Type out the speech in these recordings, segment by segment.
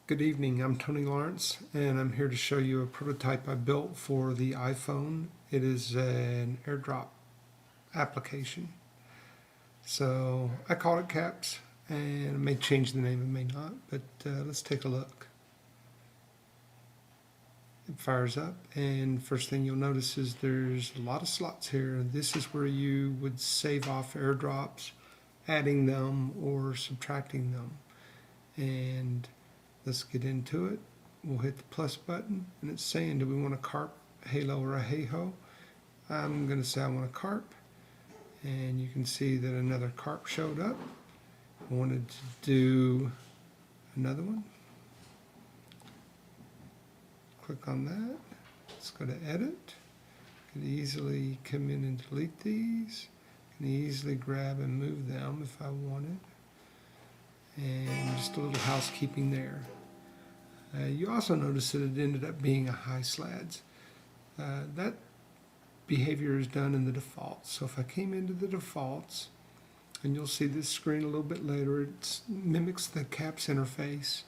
Good evening, I'm Tony Lawrence, and I'm here to show you a prototype I built for the iPhone. It is an airdrop application. So I call it CAPS, and it may change the name, it may not, but let's take a look. It fires up, and first thing you'll notice is there's a lot of slots here. This is where you would save off airdrops, adding them or subtracting them. And let's get into it. We'll hit the plus button, and it's saying, do we want a carp, halo, or a hey-ho? I'm going to say I want a carp, and you can see that another carp showed up. I wanted to do another one. Click on that. Let's go to edit. Can easily come in and delete these. Can easily grab and move them if I wanted. And just a little housekeeping there. You also notice that it ended up being a high slads. That behavior is done in the defaults. So if I came into the defaults, and you'll see this screen a little bit later, it mimics the CAPS interface.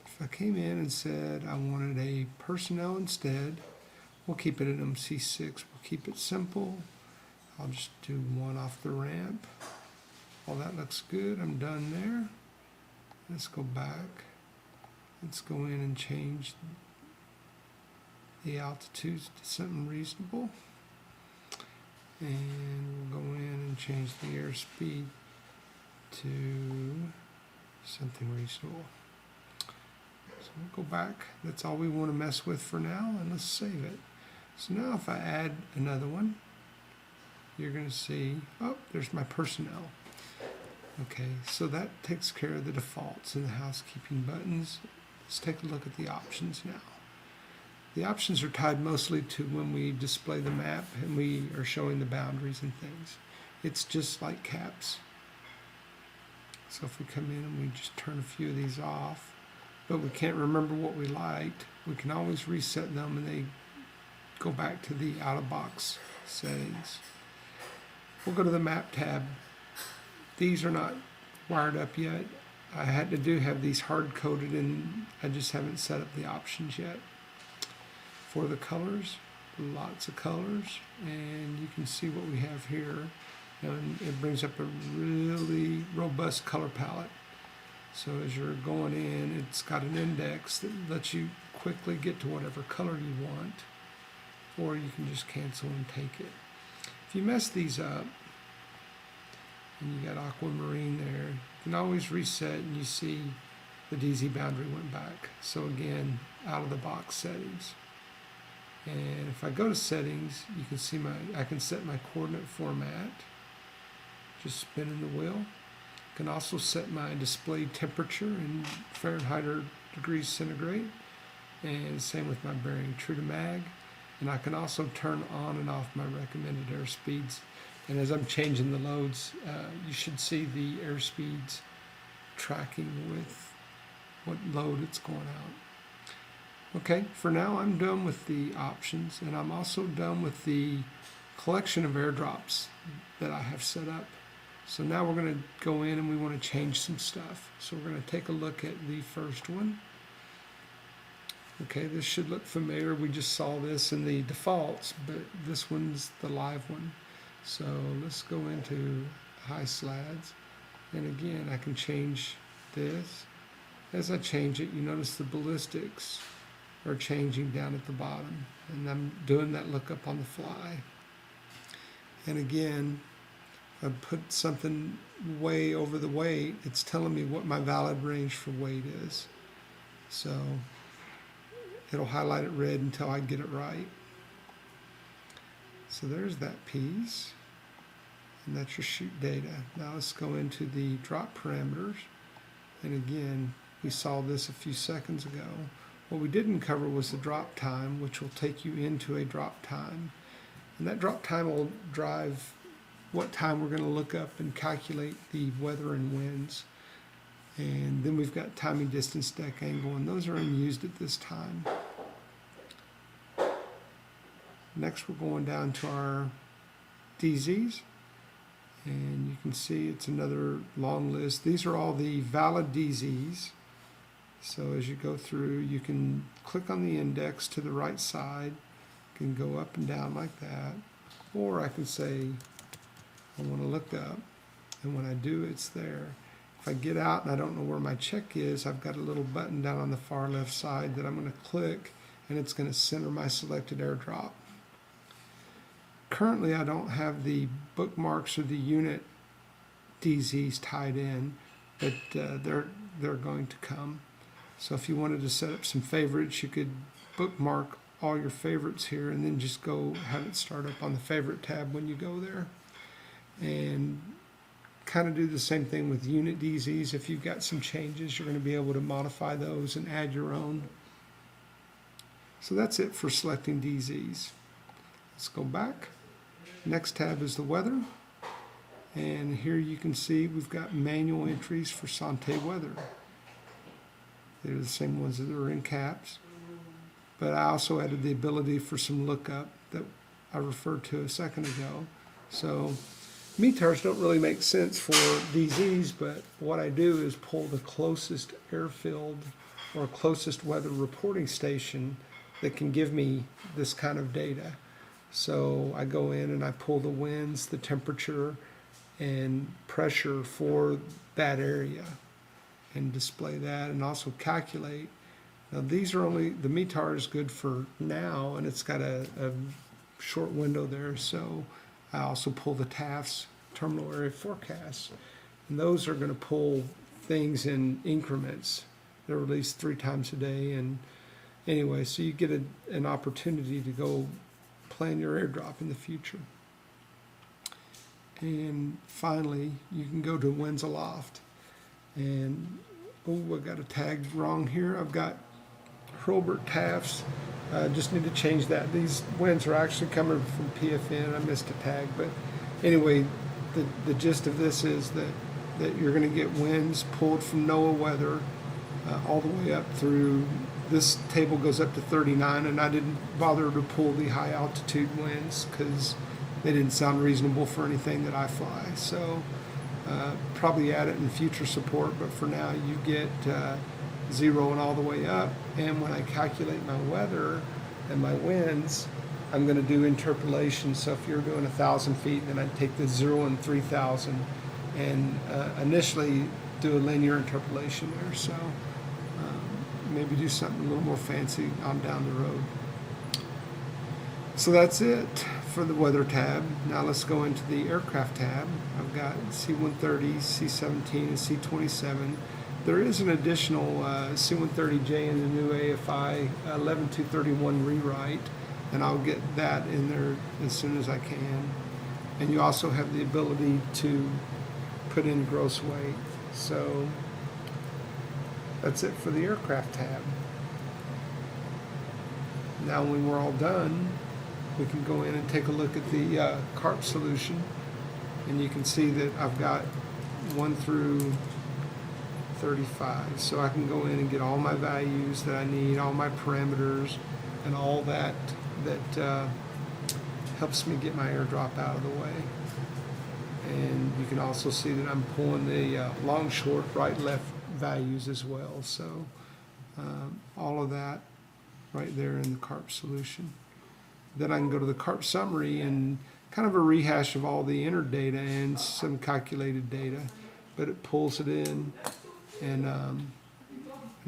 If I came in and said I wanted a personnel instead, we'll keep it at MC6. We'll keep it simple. I'll just do one off the ramp. All that looks good. I'm done there. Let's go back. Let's go in and change the altitudes to something reasonable. And we'll go in and change the airspeed to something reasonable. So we'll go back. That's all we want to mess with for now, and let's save it. So now if I add another one, you're going to see, oh, there's my personnel. Okay, so that takes care of the defaults and the housekeeping buttons. Let's take a look at the options now. The options are tied mostly to when we display the map and we are showing the boundaries and things. It's just like CAPS. So if we come in and we just turn a few of these off, but we can't remember what we liked, we can always reset them and they go back to the out-of-box settings. We'll go to the map tab. These are not wired up yet. I had to have these hard-coded, and I just haven't set up the options yet. For the colors, lots of colors, and you can see what we have here. And it brings up a really robust color palette. So as you're going in, it's got an index that lets you quickly get to whatever color you want, or you can just cancel and take it. If you mess these up, and you got aquamarine there, you can always reset and you see the DZ boundary went back. So again, out of the box settings. And if I go to settings, you can see I can set my coordinate format, just spinning the wheel. I can also set my display temperature in Fahrenheit or degrees centigrade, and same with my bearing, true to mag. And I can also turn on and off my recommended airspeeds. And as I'm changing the loads, you should see the airspeeds tracking with what load it's going out. Okay, for now I'm done with the options, and I'm also done with the collection of airdrops that I have set up. So now we're going to go in and we want to change some stuff. So we're going to take a look at the first one. Okay, this should look familiar. We just saw this in the defaults, but this one's the live one. So let's go into high slads, and again I can change this. As I change it, you notice the ballistics are changing down at the bottom, and I'm doing that lookup on the fly. And again, I put something way over the weight, it's telling me what my valid range for weight is. So it'll highlight it red until I get it right. So there's that piece, and that's your shoot data. Now let's go into the drop parameters, and again, we saw this a few seconds ago. What we didn't cover was the drop time, which will take you into a drop time, and that drop time will drive what time we're going to look up and calculate the weather and winds. And then we've got timing, distance, deck angle, and those are unused at this time. Next, we're going down to our DZs, and you can see it's another long list. These are all the valid DZs, So as you go through, you can click on the index to the right side, can go up and down like that, or I can say I want to look up, and when I do, it's there. If I get out and I don't know where my check is, I've got a little button down on the far left side that I'm going to click, and it's going to center my selected airdrop. Currently, I don't have the bookmarks or the unit DZs tied in, but they're going to come. So if you wanted to set up some favorites, you could bookmark all your favorites here and then just go have it start up on the favorite tab when you go there. And kind of do the same thing with unit DZs. If you've got some changes, you're going to be able to modify those and add your own. So that's it for selecting DZs. Let's go back. Next tab is the weather. And here you can see we've got manual entries for Sante weather. They're the same ones that are in caps. But I also added the ability for some lookup that I referred to a second ago. So METARs don't really make sense for DZs, but what I do is pull the closest airfield or closest weather reporting station that can give me this kind of data. So I go in and I pull the winds, the temperature, and pressure for that area and display that, and also calculate. Now these are only, the METAR is good for now, and it's got a short window there, so I also pull the TAFs, terminal area forecasts, and those are going to pull things in increments. They're released 3 times a day, and anyway, so you get an opportunity to go plan your airdrop in the future. And finally, you can go to winds aloft. And, oh, I got a tag wrong here. I've got Hurlburt TAFs. Just need to change that. These winds are actually coming from PFN. I missed a tag. But anyway, the gist of this is that you're going to get winds pulled from NOAA weather all the way up through, this table goes up to 39, and I didn't bother to pull the high altitude winds because they didn't sound reasonable for anything that I fly. So probably add it in future support, but for now you get 0 and all the way up. And when I calculate my weather and my winds, I'm going to do interpolation. So if you're doing 1,000 feet, then I'd take the 0 and 3,000 and initially do a linear interpolation there. So maybe do something a little more fancy on down the road. So that's it for the weather tab. Now let's go into the aircraft tab. I've got C-130, C-17, and C-27. There is an additional C-130J in the new AFI 11231 rewrite, and I'll get that in there as soon as I can. And you also have the ability to put in gross weight. So that's it for the aircraft tab. Now when we're all done, we can go in and take a look at the CARP solution, and you can see that I've got 1 through 35. So I can go in and get all my values that I need, all my parameters, and all that helps me get my airdrop out of the way. And you can also see that I'm pulling the long, short, right, left values as well. So all of that right there in the CARP solution. Then I can go to the CARP summary and kind of a rehash of all the entered data and some calculated data, but it pulls it in, and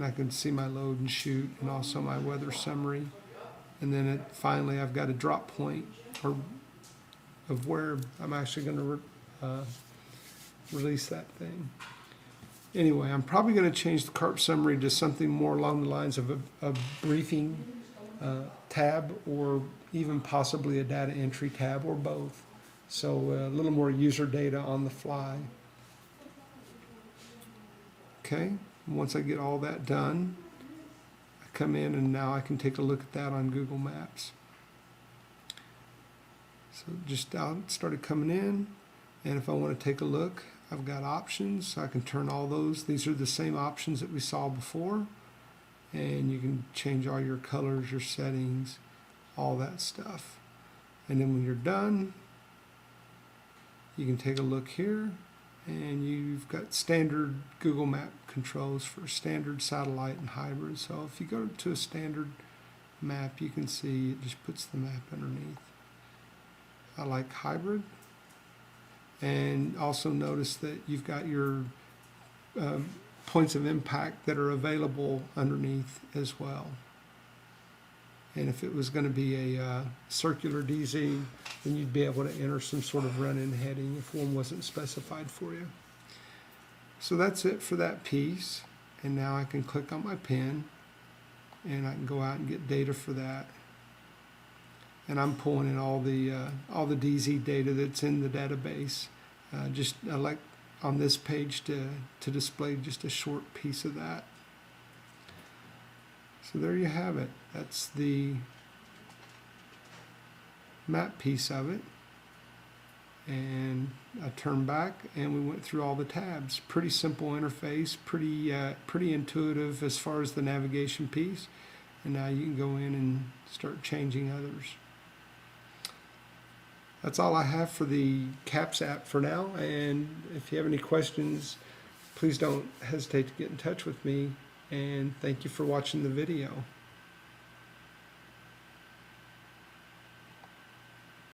I can see my load and shoot and also my weather summary. And then finally I've got a drop point of where I'm actually going to release that thing. Anyway, I'm probably going to change the CARP summary to something more along the lines of a briefing tab, or even possibly a data entry tab, or both. So a little more user data on the fly. Okay, once I get all that done, I come in and now I can take a look at that on Google Maps. So just started coming in, and if I want to take a look, I've got options, so I can turn all those. These are the same options that we saw before, and you can change all your colors, your settings, all that stuff. And then when you're done, you can take a look here, And you've got standard Google Map controls for standard, satellite, and hybrid. So if you go to a standard map, you can see it just puts the map underneath. I like hybrid. And also notice that you've got your points of impact that are available underneath as well. And if it was going to be a circular DZ, then you'd be able to enter some sort of run-in heading if one wasn't specified for you. So that's it for that piece. And now I can click on my pen and I can go out and get data for that. And I'm pulling in all the DZ data that's in the database. Just elect on this page to display just a short piece of that. So there you have it. That's the map piece of it. And I turned back and we went through all the tabs. Pretty simple interface, pretty intuitive as far as the navigation piece. And now you can go in and start changing others. That's all I have for the CAPS app for now. And if you have any questions, please don't hesitate to get in touch with me. And thank you for watching the video.